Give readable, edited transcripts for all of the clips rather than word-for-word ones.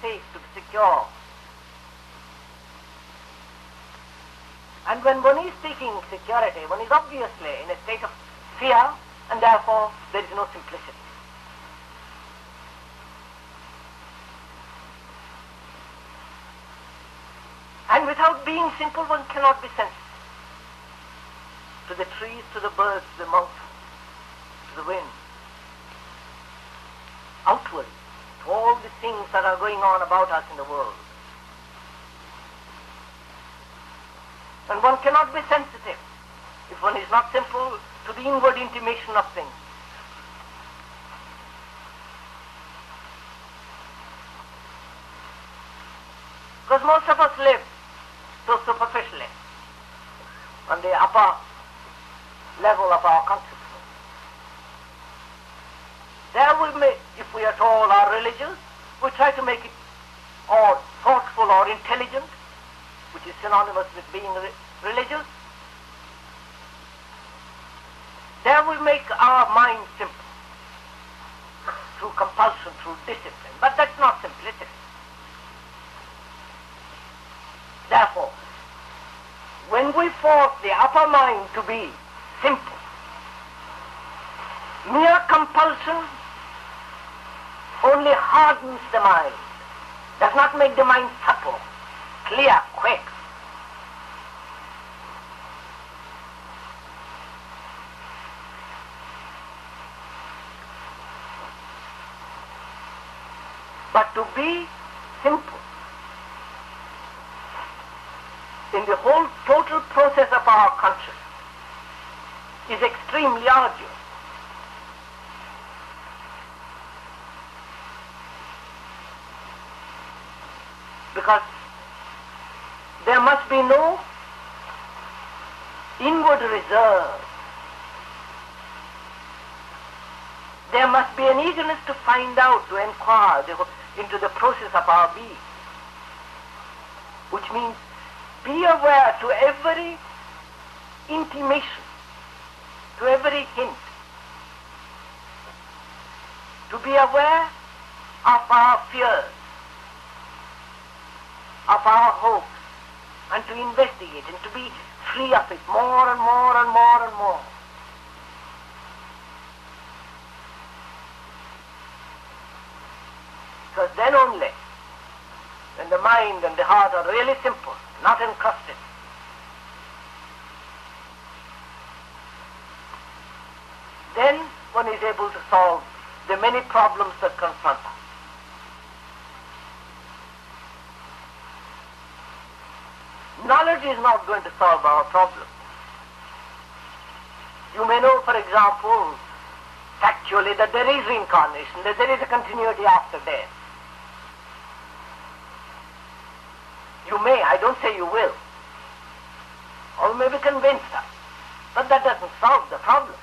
safe, to be secure. And when one is seeking security, one is obviously in a state of fear, and therefore there is no simplicity. And without being simple, one cannot be sensitive to the trees, to the birds, to the mountains, to the wind, outward, to all the things that are going on about us in the world. And one cannot be sensitive if one is not simple to the inward intimation of things. Because most of us live so superficially on the upper level of our consciousness. There we may, if we at all are religious, we try to make it or thoughtful or intelligent, which is synonymous with being religious. There we make our mind simple through compulsion, through discipline. But that's not simplicity. Therefore, when we force the upper mind to be simple, mere compulsion only hardens the mind, does not make the mind supple, clear, quick. But to be simple in the whole total process of our consciousness is extremely arduous. Because there must be no inward reserve. There must be an eagerness to find out, to inquire into the process of our being, which means be aware to every intimation, to every hint, to be aware of our fears, of our hopes, and to investigate and to be free of it more and more and more and more. Because then only, when the mind and the heart are really simple, not encrusted, then one is able to solve the many problems that confront us. Knowledge is not going to solve our problems. You may know, for example, factually that there is reincarnation, that there is a continuity after death. You may, I don't say you will, or you may be convinced of, but that doesn't solve the problem.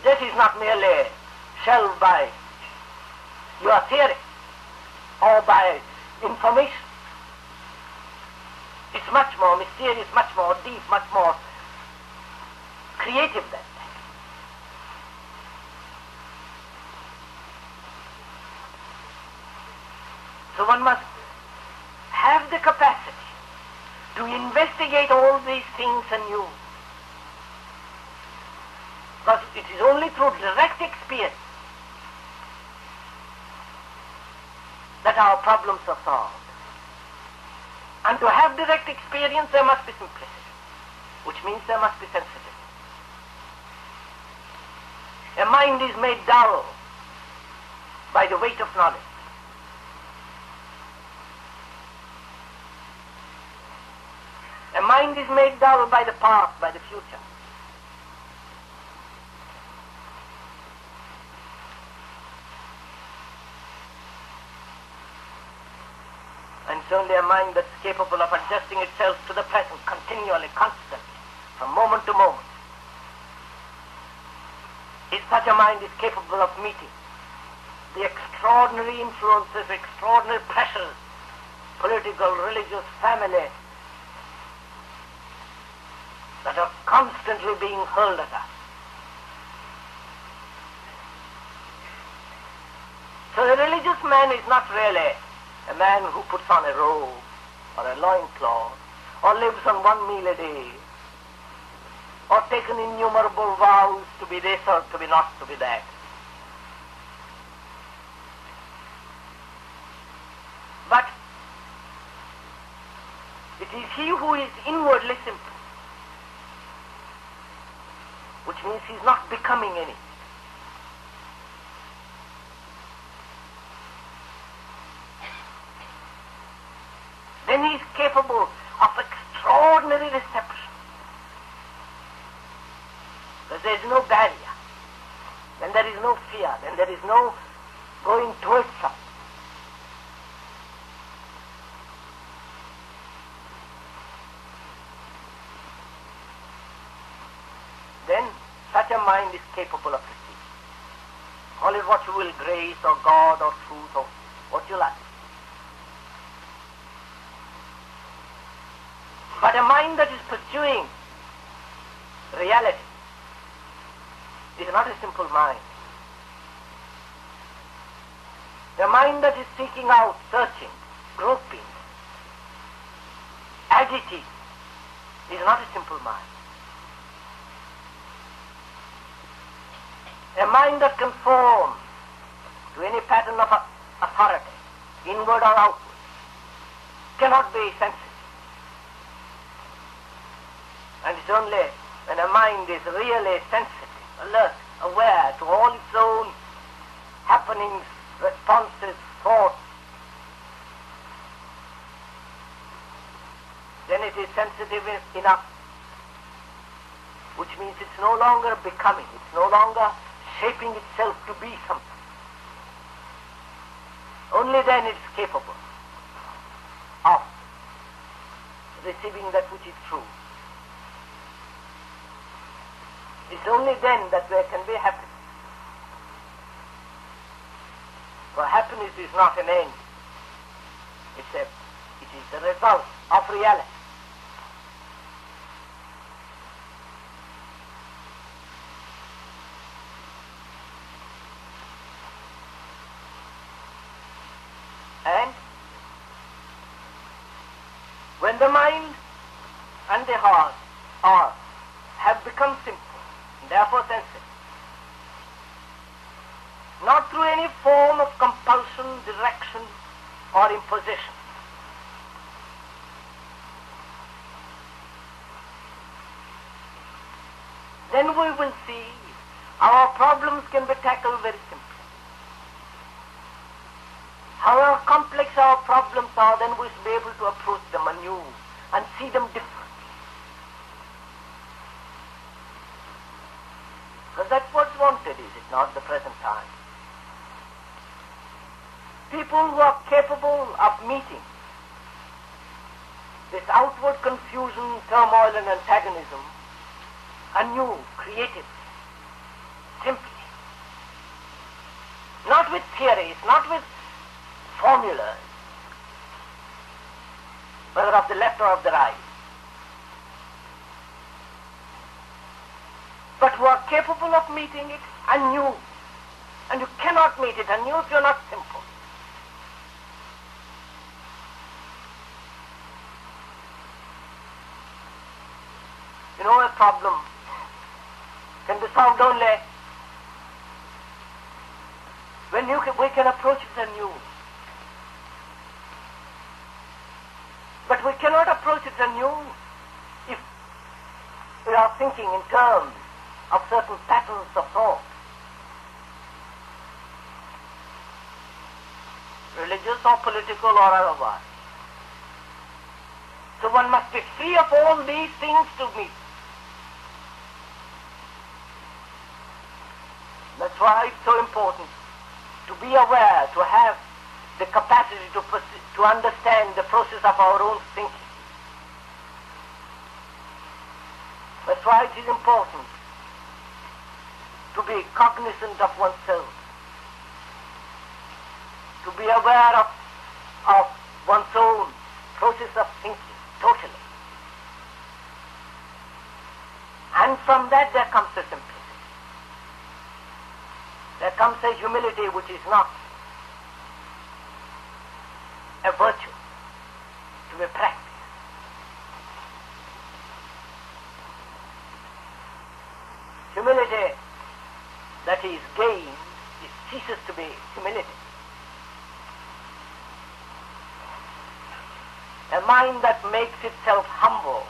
This is not merely shelved by your theory or by information. It's much more mysterious, much more deep, much more creative than that. So one must have the capacity to investigate all these things anew. Because it is only through direct experience that our problems are solved. And to have direct experience, there must be simplicity, which means there must be sensitivity. A mind is made dull by the weight of knowledge. A mind is made dull by the past, by the future. And it's only a mind that's capable of adjusting itself to the present continually, constantly, from moment to moment. If such a mind is capable of meeting the extraordinary influences, extraordinary pressures, political, religious, family, that are constantly being hurled at us. man is not really a man who puts on a robe or a loincloth or lives on one meal a day or taken innumerable vows to be this or to be not to be that. But it is he who is inwardly simple, which means he is not becoming any. Then he is capable of extraordinary reception. Because there is no barrier. Then there is no fear. Then there is no going towards something. Then such a mind is capable of receiving. Call it what you will, grace or God or truth or what you like. But a mind that is pursuing reality is not a simple mind. A mind that is seeking out, searching, groping, agitating is not a simple mind. A mind that conforms to any pattern of authority, inward or outward, cannot be sensitive. And it's only when a mind is really sensitive, alert, aware to all its own happenings, responses, thoughts, then it is sensitive enough, which means it's no longer becoming, it's no longer shaping itself to be something. Only then it's capable of receiving that which is true. It's only then that there can be happiness. For happiness is not an end. It is the result of reality. And when the mind and the heart have become simple, therefore sensitive, not through any form of compulsion, direction, or imposition, then we will see our problems can be tackled very simply. However complex our problems are, then we will be able to approach them anew and see them differently. Because that's what's wanted, is it not, the present time? People who are capable of meeting this outward confusion, turmoil and antagonism anew, creatively, simply. Not with theories, not with formulas, whether of the left or of the right, but who are capable of meeting it anew. And you cannot meet it anew if you are not simple. You know, a problem can be solved only when we can approach it anew. But we cannot approach it anew if we are thinking in terms of certain patterns of thought, religious or political or otherwise. So one must be free of all these things to meet. That's why it's so important to be aware, to have the capacity to understand the process of our own thinking. That's why it is important to be cognizant of oneself, to be aware of one's own process of thinking totally. And from that there comes a simplicity. There comes a humility which is not a virtue to be practiced. Humility that is gained, it ceases to be humility. A mind that makes itself humble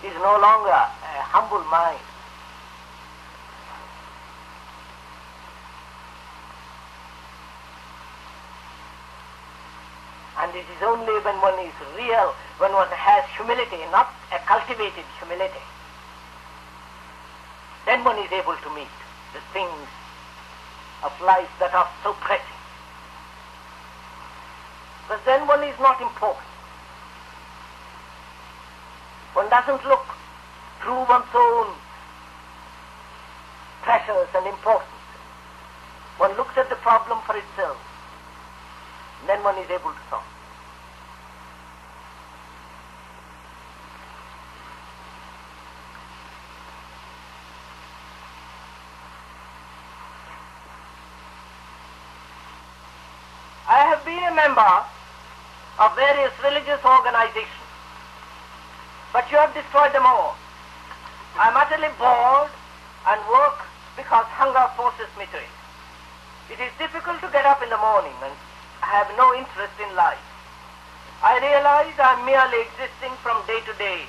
is no longer a humble mind. And it is only when one is real, when one has humility, not a cultivated humility, then one is able to meet the things of life that are so pressing. But then one is not important. One doesn't look through one's own pressures and importance. One looks at the problem for itself. And then one is able to solve. I have been a member of various religious organizations, but you have destroyed them all. I am utterly bored and work because hunger forces me to it. It is difficult to get up in the morning and I have no interest in life. I realize I am merely existing from day to day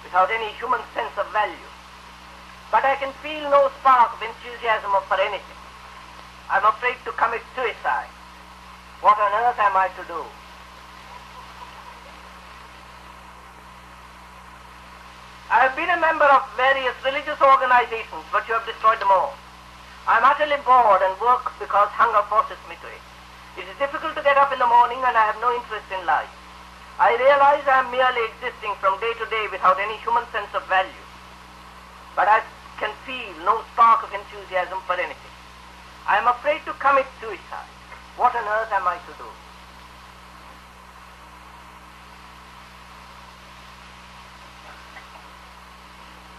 without any human sense of value. But I can feel no spark of enthusiasm for anything. I am afraid to commit suicide. What on earth am I to do? I have been a member of various religious organizations, but you have destroyed them all. I am utterly bored and work because hunger forces me to it. It is difficult to get up in the morning and I have no interest in life. I realize I am merely existing from day to day without any human sense of value. But I can feel no spark of enthusiasm for anything. I am afraid to commit suicide. What on earth am I to do?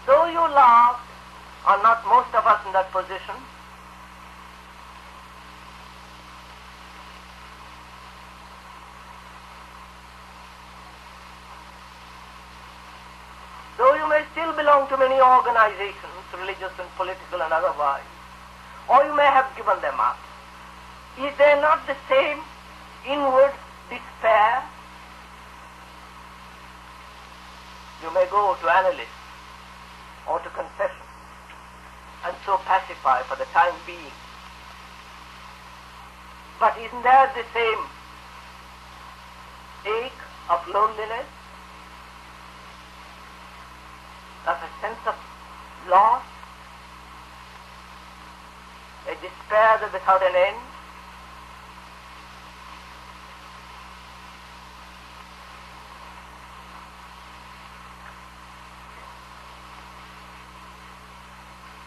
Though you laugh, are not most of us in that position? Though you may still belong to many organizations, religious and political and otherwise, or you may have given them up, is there not the same inward despair? You may go to analysts or to confession and so pacify for the time being. But isn't there the same ache of loneliness, of a sense of loss, a despair that without an end?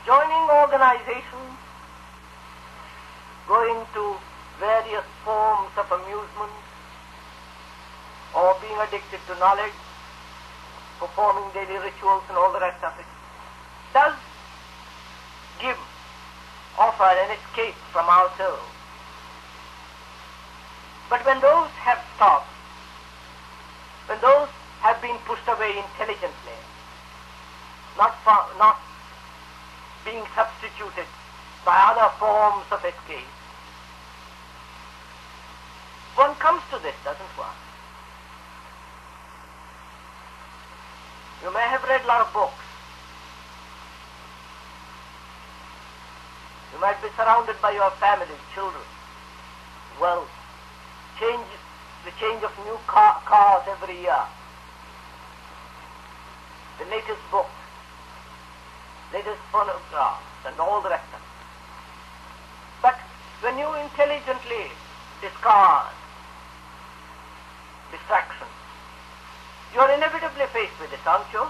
Joining organizations, going to various forms of amusement, or being addicted to knowledge, performing daily rituals and all the rest of it, does offer an escape from ourselves. But when those have stopped, when those have been pushed away intelligently, not being substituted by other forms of escape, one comes to this, doesn't one? You may have read a lot of books. You might be surrounded by your family, children, wealth, the change of new cars every year, the latest books, latest phonographs, and all the rest of it. But when you intelligently discard distractions, you are inevitably faced with this, aren't you?